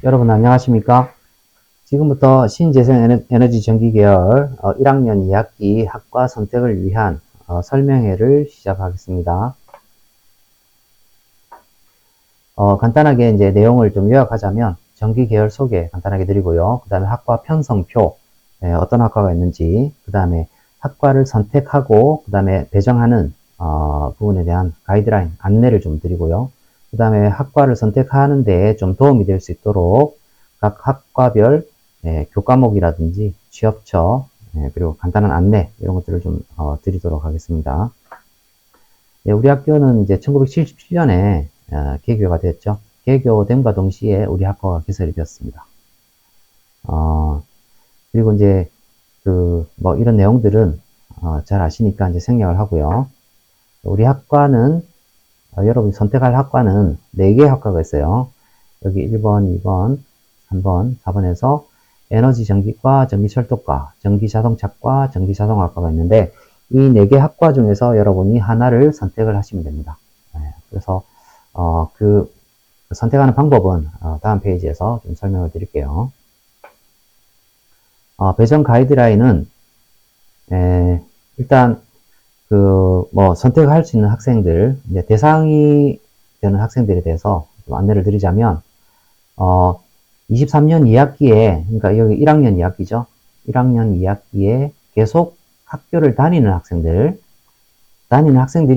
여러분 안녕하십니까? 지금부터 신재생 에너지 전기 계열 1학년 2학기 학과 선택을 위한 설명회를 시작하겠습니다. 간단하게 이제 내용을 좀 요약하자면 전기 계열 소개 간단하게 드리고요. 그 다음에 학과 편성표, 어떤 학과가 있는지, 그 다음에 학과를 선택하고 그 다음에 배정하는 부분에 대한 가이드라인, 안내를 좀 드리고요. 그 다음에 학과를 선택하는 데 좀 도움이 될 수 있도록 각 학과별 교과목이라든지 취업처, 그리고 간단한 안내 이런 것들을 좀 드리도록 하겠습니다. 우리 학교는 이제 1977년에 개교가 됐죠. 개교됨과 동시에 우리 학과가 개설이 되었습니다. 그리고 이제 뭐 이런 내용들은 잘 아시니까 이제 생략을 하고요. 우리 학과는 여러분이 선택할 학과는 4개의 학과가 있어요. 여기 1번, 2번, 3번, 4번에서 에너지 전기과, 전기철도과, 전기자동차과, 전기자동학과가 있는데 이 4개 학과 중에서 여러분이 하나를 선택을 하시면 됩니다. 그래서 그 선택하는 방법은 다음 페이지에서 좀 설명을 드릴게요. 배정 가이드라인은 일단 뭐 선택할 수 있는 학생들, 이제 대상이 되는 학생들에 대해서 좀 안내를 드리자면 23년 2학기에, 그러니까 여기 1학년 2학기죠. 1학년 2학기에 계속 학교를 다니는 학생들이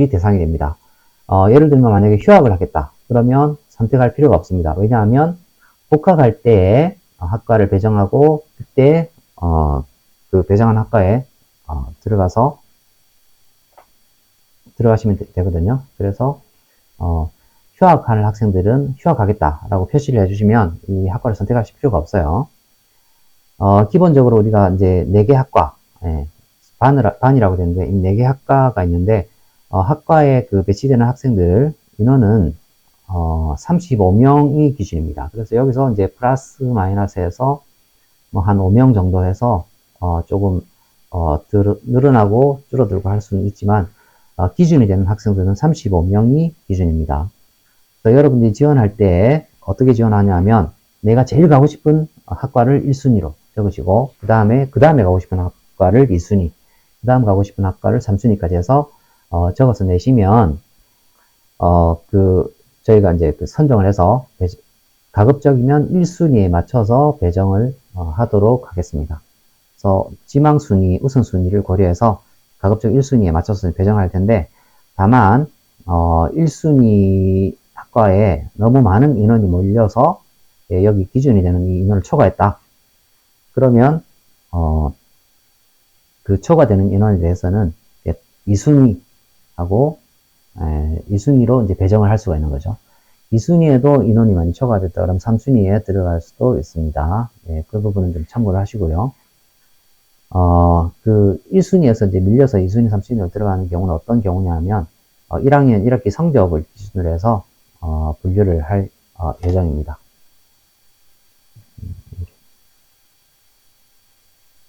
대상이 됩니다. 예를 들면 만약에 휴학을 하겠다. 그러면 선택할 필요가 없습니다. 왜냐하면 복학할 때에 학과를 배정하고 그때 그 배정한 학과에 들어가시면 되거든요. 그래서 휴학하는 학생들은 휴학하겠다라고 표시를 해주시면 이 학과를 선택하실 필요가 없어요. 기본적으로 우리가 이제 4개 학과, 반이라고 되는데, 이 4개 학과가 있는데, 학과에 배치되는 학생들 인원은 35명이 기준입니다. 그래서 여기서 이제 플러스 마이너스해서 뭐 한 5명 정도 해서 조금 늘어나고 줄어들고 할 수는 있지만 기준이 되는 학생들은 35명이 기준입니다. 그래서 여러분들이 지원할 때 어떻게 지원하냐면 내가 제일 가고 싶은 학과를 1순위로 적으시고 그 다음에 가고 싶은 학과를 2순위, 그 다음 가고 싶은 학과를 3순위까지 해서 적어서 내시면 저희가 이제 선정을 해서 가급적이면 1순위에 맞춰서 배정을 하도록 하겠습니다. 그래서 지망순위, 우선순위를 고려해서 가급적 1순위에 맞춰서 배정할 텐데 다만 1순위 학과에 너무 많은 인원이 몰려서 여기 기준이 되는 이 인원을 초과했다. 그러면 그 초과되는 인원에 대해서는 2순위하고 2순위로 이제 배정을 할 수가 있는 거죠. 2순위에도 인원이 많이 초과됐다 그러면 3순위에 들어갈 수도 있습니다. 그 부분은 좀 참고를 하시고요. 1순위에서 이제 밀려서 2순위, 3순위로 들어가는 경우는 어떤 경우냐면 1학년 1학기 성적을 기준으로 해서 분류를 할 예정입니다.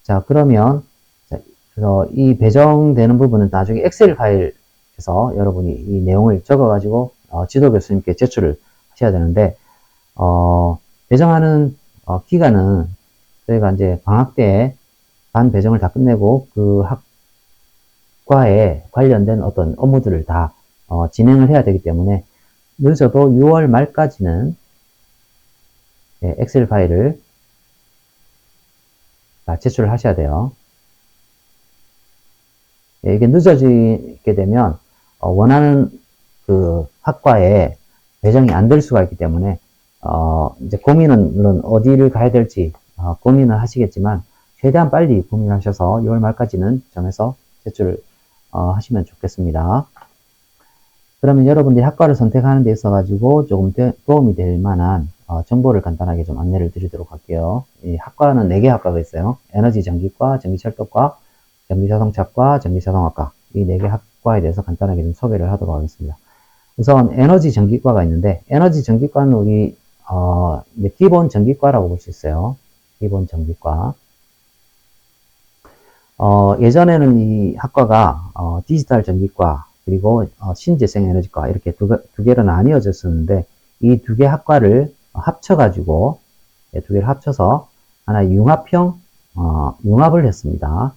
자, 그러면 그래서 이 배정되는 부분은 나중에 엑셀 파일에서 여러분이 이 내용을 적어가지고 지도 교수님께 제출을 하셔야 되는데 배정하는 기간은 저희가 이제 방학 때 반 배정을 다 끝내고 그 학과에 관련된 어떤 업무들을 다 진행을 해야 되기 때문에 늦어도 6월 말까지는 엑셀 파일을 다 제출을 하셔야 돼요. 이게 늦어지게 되면 원하는 그 학과에 배정이 안 될 수가 있기 때문에 이제 고민은 물론 어디를 가야 될지 고민을 하시겠지만 최대한 빨리 고민하셔서 6월 말까지는 정해서 제출을 하시면 좋겠습니다. 그러면 여러분들이 학과를 선택하는 데 있어 가지고 조금 도움이 될 만한 정보를 간단하게 좀 안내를 드리도록 할게요. 이 학과는 4개 학과가 있어요. 에너지 전기과, 전기철도과, 전기자동차과, 전기자동학과. 이 4개 학과에 대해서 간단하게 좀 소개를 하도록 하겠습니다. 우선 에너지 전기과가 있는데 에너지 전기과는 우리 기본 전기과라고 볼 수 있어요. 기본 전기과. 예전에는 이 학과가 디지털 전기과 그리고 신재생 에너지과 이렇게 두 개로 나뉘어졌었는데 이 2개 학과를 합쳐가지고 두 개를 합쳐서 하나의 융합형, 융합을 했습니다.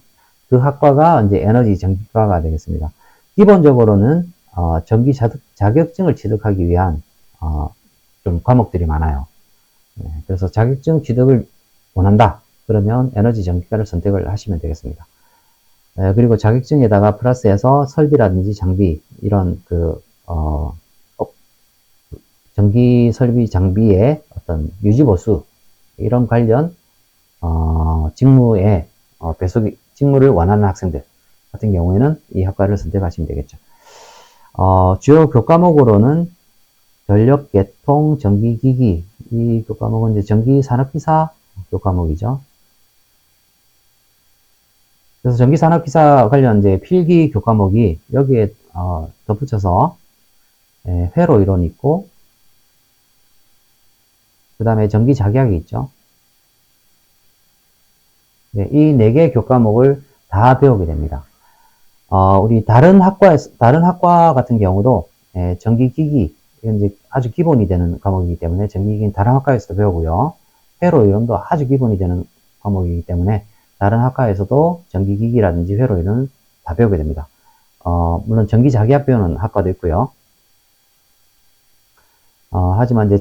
그 학과가 이제 에너지 전기과가 되겠습니다. 기본적으로는, 전기 자격증을 취득하기 위한, 좀 과목들이 많아요. 네, 그래서 자격증 취득을 원한다. 그러면 에너지 전기과를 선택을 하시면 되겠습니다. 네, 그리고 자격증에다가 플러스해서 설비라든지 장비, 이런 전기 설비 장비의 어떤 유지보수, 이런 관련, 직무에, 직무를 원하는 학생들 같은 경우에는 이 학과를 선택하시면 되겠죠. 주요 교과목으로는 전력, 계통, 전기기기, 이 교과목은 이제 전기산업기사 교과목이죠. 그래서 전기산업기사 관련 이제 필기 교과목이 여기에 덧붙여서 회로 이론이 있고, 그 다음에 전기작약이 있죠. 네, 이 4개 교과목을 다 배우게 됩니다. 우리 다른 학과 같은 경우도 전기기기, 이건 이제 아주 기본이 되는 과목이기 때문에 전기기기는 다른 학과에서도 배우고요. 회로 이론도 아주 기본이 되는 과목이기 때문에 다른 학과에서도 전기기기라든지 회로 이론은 다 배우게 됩니다. 물론 전기자기학 배우는 학과도 있고요. 하지만 이제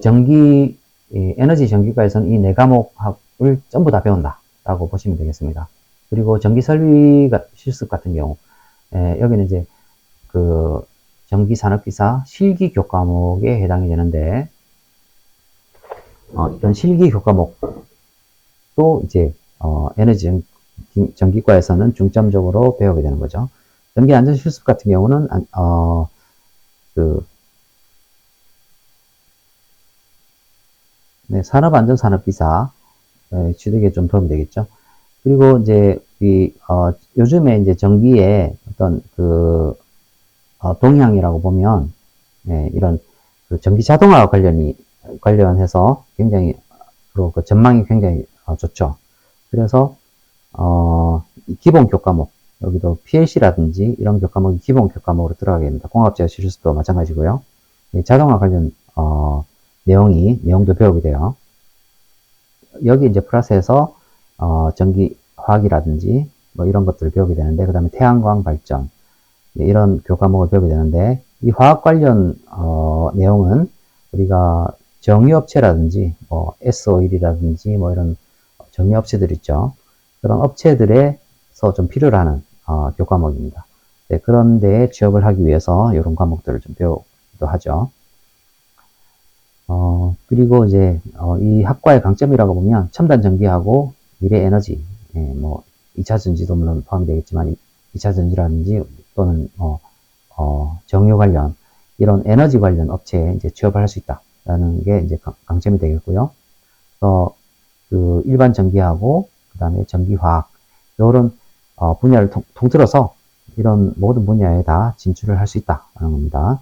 에너지 전기과에서는 이 4과목을 전부 다 배운다라고 보시면 되겠습니다. 그리고 전기설비 실습 같은 경우, 여기는 이제 전기산업기사 실기 교과목에 해당이 되는데, 이런 실기 교과목도 이제, 에너지 전기과에서는 중점적으로 배우게 되는 거죠. 전기안전실습 같은 경우는, 네, 산업안전산업기사, 취득에 좀 도움이 되겠죠. 그리고 이제, 요즘에 이제 전기의 어떤 동향이라고 보면, 이런 전기 자동화 관련해서 굉장히, 그 전망이 굉장히 좋죠. 그래서, 기본 교과목, 여기도 PLC라든지 이런 교과목이 기본 교과목으로 들어가게 됩니다. 공학제어 실습도 마찬가지고요. 자동화 관련, 내용도 배우게 돼요. 여기 이제 플러스해서, 전기화학이라든지 뭐 이런 것들을 배우게 되는데, 그 다음에 태양광 발전, 이런 교과목을 배우게 되는데, 이 화학 관련, 내용은 우리가 정유업체라든지, 뭐, S-오일이라든지, 뭐 이런 정유업체들 있죠. 그런 업체들에서 좀 필요로 하는, 교과목입니다. 네, 그런 데에 취업을 하기 위해서 이런 과목들을 좀 배우기도 하죠. 그리고 이제, 이 학과의 강점이라고 보면, 첨단 전기하고 미래 에너지, 뭐, 2차 전지도 물론 포함이 되겠지만, 2차 전지라든지, 또는, 정유 관련, 이런 에너지 관련 업체에 이제 취업을 할 수 있다라는 게 이제 강점이 되겠고요. 일반 전기하고, 그 다음에 전기화학, 이런, 분야를 통틀어서 이런 모든 분야에 다 진출을 할 수 있다라는 겁니다.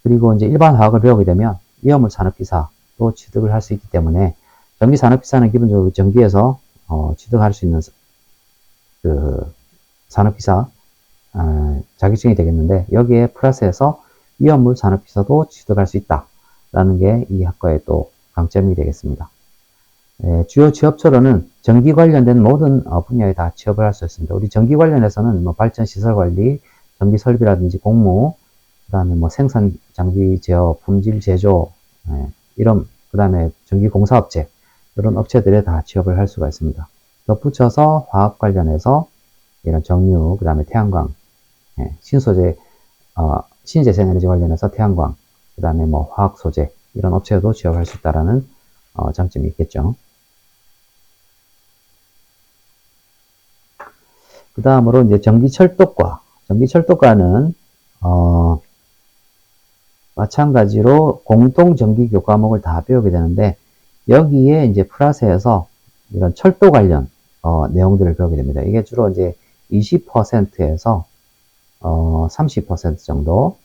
그리고 이제 일반 화학을 배우게 되면 위험물 산업기사도 취득을 할 수 있기 때문에 전기산업기사는 기본적으로 전기에서 취득할 수 있는 산업기사 자격증이 되겠는데, 여기에 플러스해서 위험물 산업기사도 취득할 수 있다라는 게 이 학과의 또 강점이 되겠습니다. 주요 취업처로는 전기 관련된 모든 분야에 다 취업을 할 수 있습니다. 우리 전기 관련해서는 뭐 발전시설관리, 전기설비라든지 공무, 그 다음에 뭐 생산 장비 제어, 품질 제조, 그 다음에 전기공사업체, 이런 업체들에 다 취업을 할 수가 있습니다. 덧붙여서 화학 관련해서 이런 정유, 그 다음에 태양광, 신재생에너지 관련해서 태양광, 그 다음에 뭐 화학 소재, 이런 업체도 취업할 수 있다라는 장점이 있겠죠. 그 다음으로 이제 전기철도과. 전기철도과는, 마찬가지로 공통 전기교 과목을 다 배우게 되는데, 여기에 이제 플러스해서 이런 철도 관련, 내용들을 배우게 됩니다. 이게 주로 이제 20%에서, 30% 정도,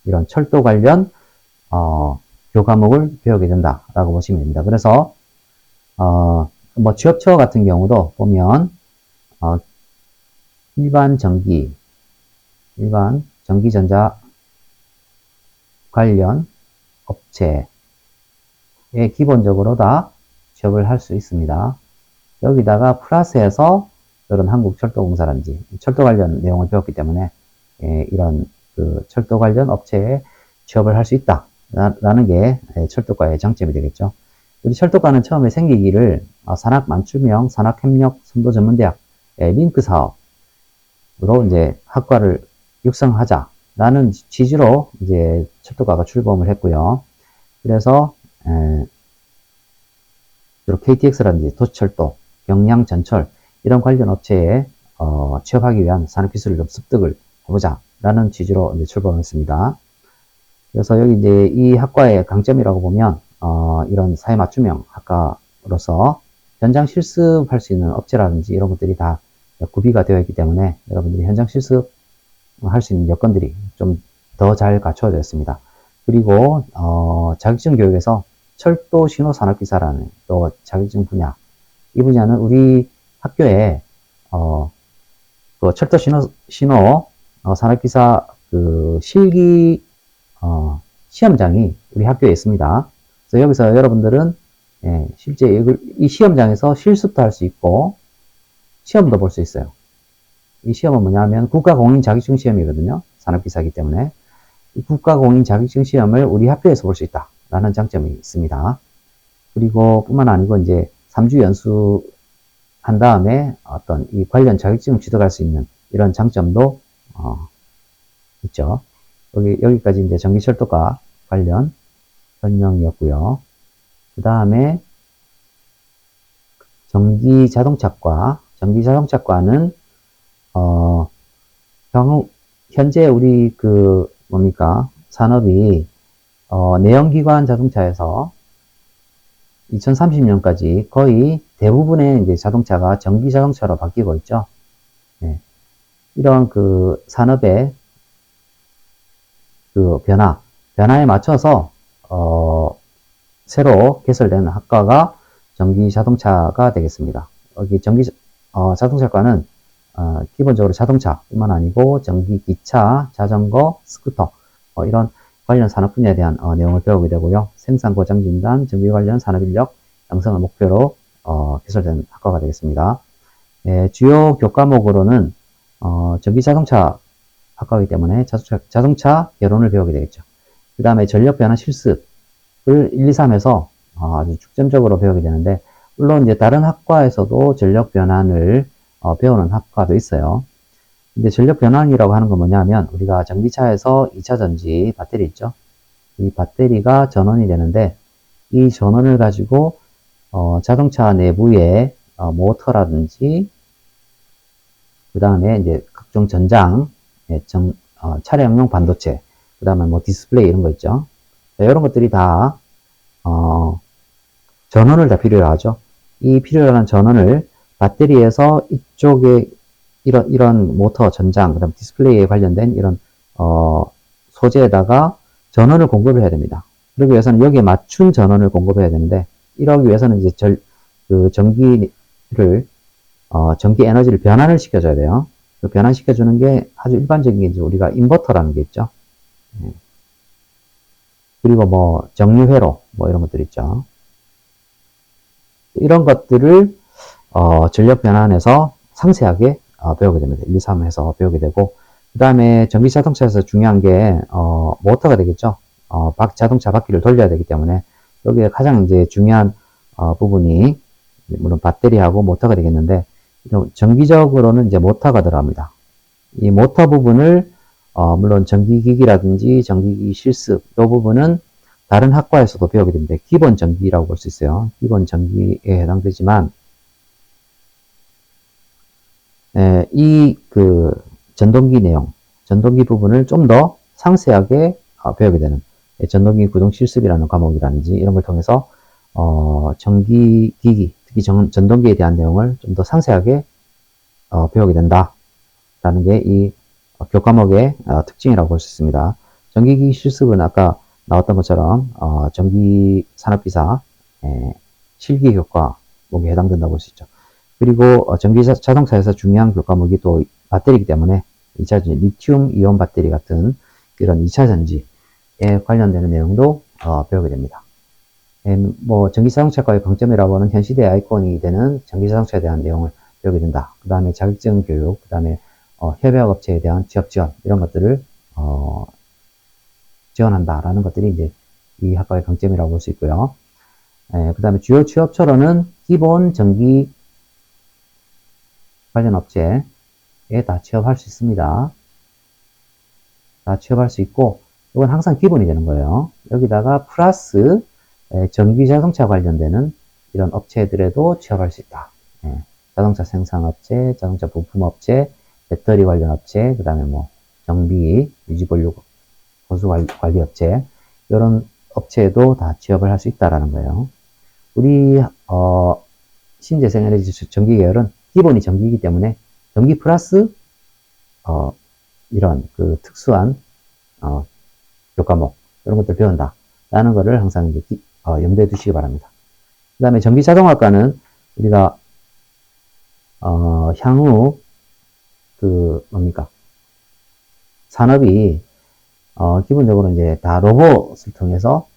이런 철도 관련, 교과목을 배우게 된다라고 보시면 됩니다. 그래서, 뭐 취업처 같은 경우도 보면, 일반 전기전자 관련 업체에 기본적으로 다 취업을 할 수 있습니다. 여기다가 플러스해서 이런 한국철도공사라든지 철도 관련 내용을 배웠기 때문에 이런 그 철도 관련 업체에 취업을 할 수 있다 라는 게 철도과의 장점이 되겠죠. 우리 철도과는 처음에 생기기를 산학맞춤형 산학협력 선도전문대학 링크 사업으로 이제 학과를 육성하자라는 취지로 이제 철도과가 출범을 했고요. 그래서 주로 KTX라든지 도시철도, 경량전철 이런 관련 업체에 취업하기 위한 산업기술을 좀 습득을 해보자라는 취지로 이제 출범했습니다. 그래서 여기 이제 이 학과의 강점이라고 보면 이런 사회 맞춤형 학과로서 현장 실습할 수 있는 업체라든지 이런 것들이 다 구비가 되어 있기 때문에 여러분들이 현장 실습할 수 있는 여건들이 좀 더 잘 갖춰져 있습니다. 그리고 자격증 교육에서 철도 신호 산업기사라는 또 자격증 분야, 이 분야는 우리 학교에 그 철도 신호 산업기사 그 실기 시험장이 우리 학교에 있습니다. 그래서 여기서 여러분들은 실제 이 시험장에서 실습도 할 수 있고 시험도 볼 수 있어요. 이 시험은 뭐냐면 국가공인 자격증 시험이거든요. 산업기사이기 때문에 이 국가공인 자격증 시험을 우리 학교에서 볼 수 있다라는 장점이 있습니다. 그리고 뿐만 아니고 이제 3주 연수한 다음에 어떤 이 관련 자격증을 취득할 수 있는 이런 장점도 있죠. 여기까지 이제 전기철도과 관련 설명이었고요. 그 다음에 전기자동차과. 전기자동차과는 현재 우리 산업이 내연기관 자동차에서 2030년까지 거의 대부분의 이제 자동차가 전기 자동차로 바뀌고 있죠. 네. 이런 그 산업의 그 변화에 맞춰서 새로 개설된 학과가 전기 자동차가 되겠습니다. 여기 자동차과는 기본적으로 자동차뿐만 아니고 전기 기차, 자전거, 스쿠터 이런 관련 산업 분야에 대한 내용을 배우게 되고요. 생산 고장 진단, 전기 관련 산업 인력 양성을 목표로 개설된 학과가 되겠습니다. 주요 교과목으로는 전기 자동차 학과이기 때문에 자동차 개론을 배우게 되겠죠. 그 다음에 전력 변화 실습을 1, 2, 3에서 아주 중점적으로 배우게 되는데, 물론 이제 다른 학과에서도 전력 변환을 배우는 학과도 있어요. 근데 전력 변환이라고 하는 건 뭐냐면 우리가 전기차에서 2차 전지 배터리 있죠. 이 배터리가 전원이 되는데 이 전원을 가지고 자동차 내부에 모터라든지 그 다음에 이제 각종 전장, 차량용 반도체, 그 다음에 뭐 디스플레이 이런 거 있죠. 이런 것들이 다 전원을 다 필요로 하죠. 이 필요한 전원을 배터리에서 이쪽에 이런 모터, 전장, 그 다음 디스플레이에 관련된 이런 소재에다가 전원을 공급을 해야 됩니다. 그러기 위해서는 여기에 맞춘 전원을 공급해야 되는데, 이러기 위해서는 이제 전기 에너지를 변환을 시켜줘야 돼요. 그 변환시켜주는 게 아주 일반적인 게 이제 우리가 인버터라는 게 있죠. 그리고 뭐 정류회로 뭐 이런 것들 있죠. 이런 것들을 전력 변환에서 상세하게 배우게 됩니다. 1, 2, 3 해서 배우게 되고, 그 다음에 전기 자동차에서 중요한 게 모터가 되겠죠. 자동차 바퀴를 돌려야 되기 때문에 여기에 가장 이제 중요한 부분이 물론 배터리하고 모터가 되겠는데, 정기적으로는 이제 모터가 들어갑니다. 이 모터 부분을 물론 전기기기라든지 전기기기 실습 이 부분은 다른 학과에서도 배우게 됩니다. 기본 전기라고 볼 수 있어요. 기본 전기에 해당되지만 이 전동기 내용, 전동기 부분을 좀 더 상세하게 배우게 되는 전동기 구동 실습이라는 과목이라든지 이런 걸 통해서 전기기기, 특히 전동기에 대한 내용을 좀 더 상세하게 배우게 된다라는 게 이 교과목의 특징이라고 볼 수 있습니다. 전기기기 실습은 아까 나왔던 것처럼 전기 산업기사 실기 교과목에 해당된다고 볼 수 있죠. 그리고 전기 자동차에서 중요한 교과목이 또 배터리이기 때문에 2차 전지, 리튬 이온 배터리 같은 이런 2차 전지에 관련되는 내용도 배우게 됩니다. 뭐 전기자동차과의 강점이라고 하는 현 시대의 아이콘이 되는 전기자동차에 대한 내용을 배우게 된다. 그 다음에 자격증 교육, 그 다음에 협약업체에 대한 취업 지원 이런 것들을 지원한다라는 것들이 이제 이 학과의 강점이라고 볼 수 있고요. 그 다음에 주요 취업처로는 기본 전기 관련 업체에 다 취업할 수 있습니다. 다 취업할 수 있고, 이건 항상 기본이 되는 거예요. 여기다가 플러스 전기 자동차 관련되는 이런 업체들에도 취업할 수 있다. 자동차 생산업체, 자동차 부품업체, 배터리 관련 업체, 그 다음에 뭐 정비, 유지보유 보수관리업체 이런 업체에도 다 취업을 할 수 있다라는 거예요. 우리 신재생에너지 전기 계열은 기본이 전기이기 때문에 전기 플러스 이런 그 특수한 교과목 이런 것들 배운다라는 거를 항상 이제 염두에 두시기 바랍니다. 그 다음에 전기자동학과는 우리가 향후 그 뭡니까 산업이 기본적으로 이제 다 로봇을 통해서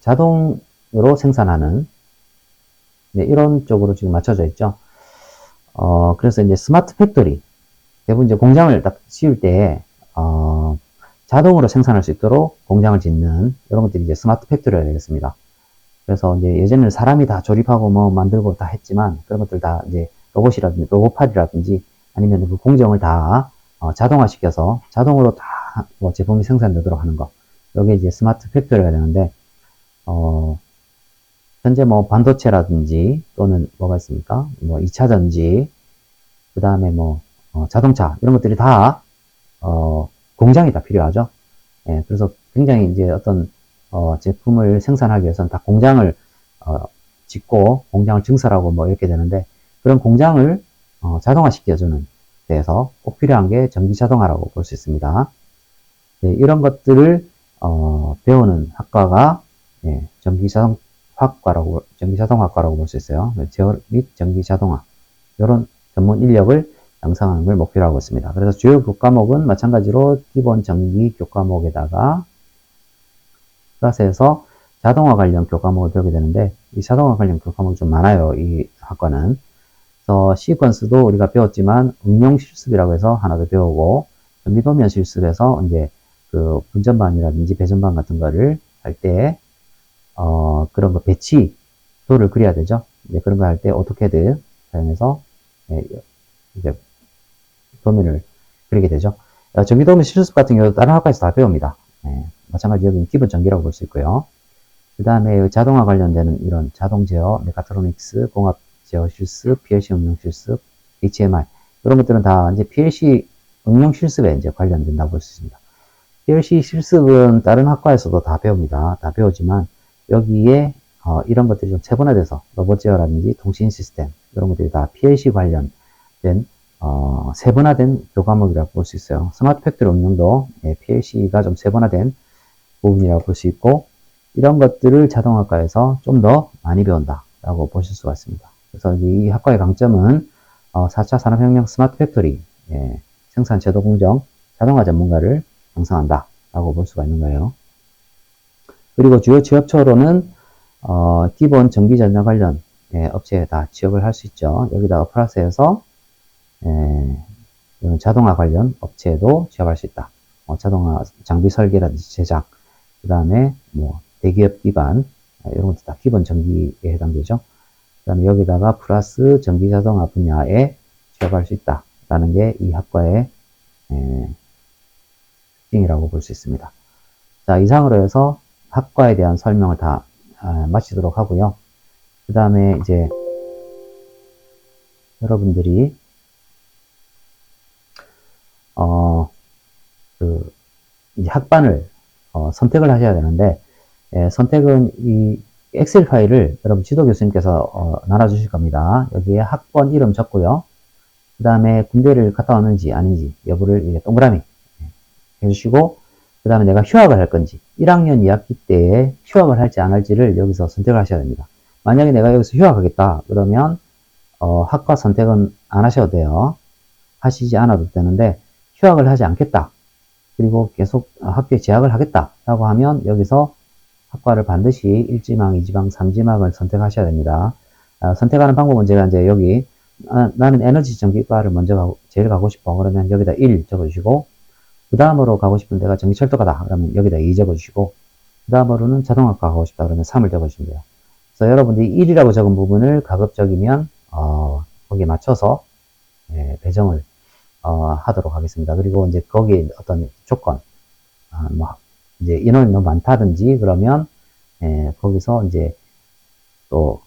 자동으로 생산하는 이런 쪽으로 지금 맞춰져 있죠. 그래서 이제 스마트 팩토리 대부분 이제 공장을 딱 지을 때 자동으로 생산할 수 있도록 공장을 짓는 이런 것들이 이제 스마트 팩토리가 되겠습니다. 그래서 이제 예전에는 사람이 다 조립하고 뭐 만들고 다 했지만 그런 것들 다 이제 로봇이라든지 로봇팔이라든지 아니면 그 공정을 다 자동화시켜서 자동으로 다 뭐 제품이 생산되도록 하는 거. 여기 이제 스마트 팩토리가 되는데 현재 뭐 반도체라든지 또는 뭐가 있습니까? 뭐 2차 전지, 그 다음에 뭐 자동차 이런 것들이 다 공장이 다 필요하죠. 예, 그래서 굉장히 이제 어떤 제품을 생산하기 위해서는 다 공장을 짓고 공장을 증설하고 뭐 이렇게 되는데 그런 공장을 자동화시켜주는 데에서 꼭 필요한 게 전기자동화라고 볼 수 있습니다. 네, 이런 것들을 배우는 학과가 전기자동학과라고 볼 수 있어요. 제어 및 전기자동화 이런 전문 인력을 양성하는 걸 목표로 하고 있습니다. 그래서 주요 교과목은 마찬가지로 기본 전기 교과목에다가 플러스해서 자동화 관련 교과목을 배우게 되는데 이 자동화 관련 교과목이 좀 많아요. 이 학과는. 그래서 시퀀스도 우리가 배웠지만 응용 실습이라고 해서 하나 더 배우고 전기도면 실습에서 이제 그 분전반이라든지 배전반 같은 거를 할 때 그런 거 배치도를 그려야 되죠. 이제 그런 거 할 때 오토캐드 사용해서 이제 도면을 그리게 되죠. 전기도면 실습 같은 경우도 다른 학과에서 다 배웁니다. 마찬가지 여기는 기본 전기라고 볼 수 있고요. 그 다음에 자동화 관련되는 이런 자동 제어, 메카트로닉스, 공합 제어 실습, PLC 응용 실습, HMI 이런 것들은 다 이제 PLC 응용 실습에 이제 관련된다고 볼 수 있습니다. PLC 실습은 다른 학과에서도 다 배웁니다. 다 배우지만 여기에 이런 것들이 좀 세분화돼서 로봇 제어라든지 통신 시스템 이런 것들이 다 PLC 관련된 세분화된 교과목이라고 볼 수 있어요. 스마트 팩토리 응용도 PLC가 좀 세분화된 부분이라고 볼 수 있고 이런 것들을 자동학과에서 좀 더 많이 배운다라고 보실 수가 있습니다. 그래서 이 학과의 강점은 4차 산업혁명 스마트 팩토리 생산 제도 공정 자동화 전문가를 형성한다라고 볼 수가 있는 거예요. 그리고 주요 취업처로는 기본 전기전자 관련 업체에 다 취업을 할 수 있죠. 여기다가 플러스해서 자동화 관련 업체에도 취업할 수 있다. 자동화 장비 설계라든지 제작, 그 다음에 뭐 대기업 기반 이런 것도 다 기본 전기에 해당되죠. 그 다음에 여기다가 플러스 전기자동화 분야에 취업할 수 있다라는 게 이 학과의 특징이라고 볼 수 있습니다. 자, 이상으로 해서 학과에 대한 설명을 다 마치도록 하고요. 그 다음에 이제 여러분들이 이제 학반을 선택을 하셔야 되는데 선택은 이 엑셀 파일을 여러분 지도 교수님께서 나눠주실 겁니다. 여기에 학번 이름 적고요. 그 다음에 군대를 갔다 왔는지 아닌지 여부를 동그라미 해주시고 그 다음에 내가 휴학을 할 건지 1학년 2학기 때에 휴학을 할지 안 할지를 여기서 선택을 하셔야 됩니다. 만약에 내가 여기서 휴학하겠다 그러면 학과 선택은 안 하셔도 돼요. 하시지 않아도 되는데 휴학을 하지 않겠다. 그리고 계속 학교에 재학을 하겠다라고 하면 여기서 학과를 반드시 1지망, 2지망, 3지망을 선택하셔야 됩니다. 선택하는 방법은 제가 이제 여기 나는 에너지 전기과를 먼저 제일 가고 싶어. 그러면 여기다 1 적어주시고, 그 다음으로 가고 싶은 데가 전기철도과다. 그러면 여기다 2 적어주시고, 그 다음으로는 자동학과 가고 싶다. 그러면 3을 적어주시면 돼요. 그래서 여러분들이 1이라고 적은 부분을 가급적이면, 거기에 맞춰서, 배정을, 하도록 하겠습니다. 그리고 이제 거기에 어떤 조건, 뭐, 이제 인원이 너무 많다든지, 그러면, 거기서 이제 또,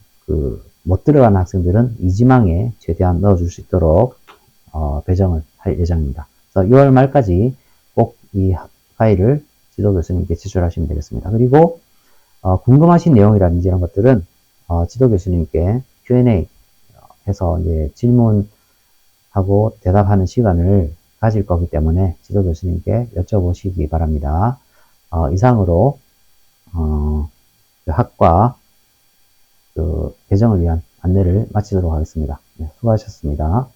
못 들어간 학생들은 이지망에 최대한 넣어줄 수 있도록, 배정을 할 예정입니다. 그래서 6월 말까지 꼭 이 파일을 지도 교수님께 제출하시면 되겠습니다. 그리고, 궁금하신 내용이라든지 이런 것들은, 지도 교수님께 Q&A 해서 이제 질문하고 대답하는 시간을 가질 거기 때문에 지도 교수님께 여쭤보시기 바랍니다. 이상으로, 학과 배정을 위한 안내를 마치도록 하겠습니다. 네, 수고하셨습니다.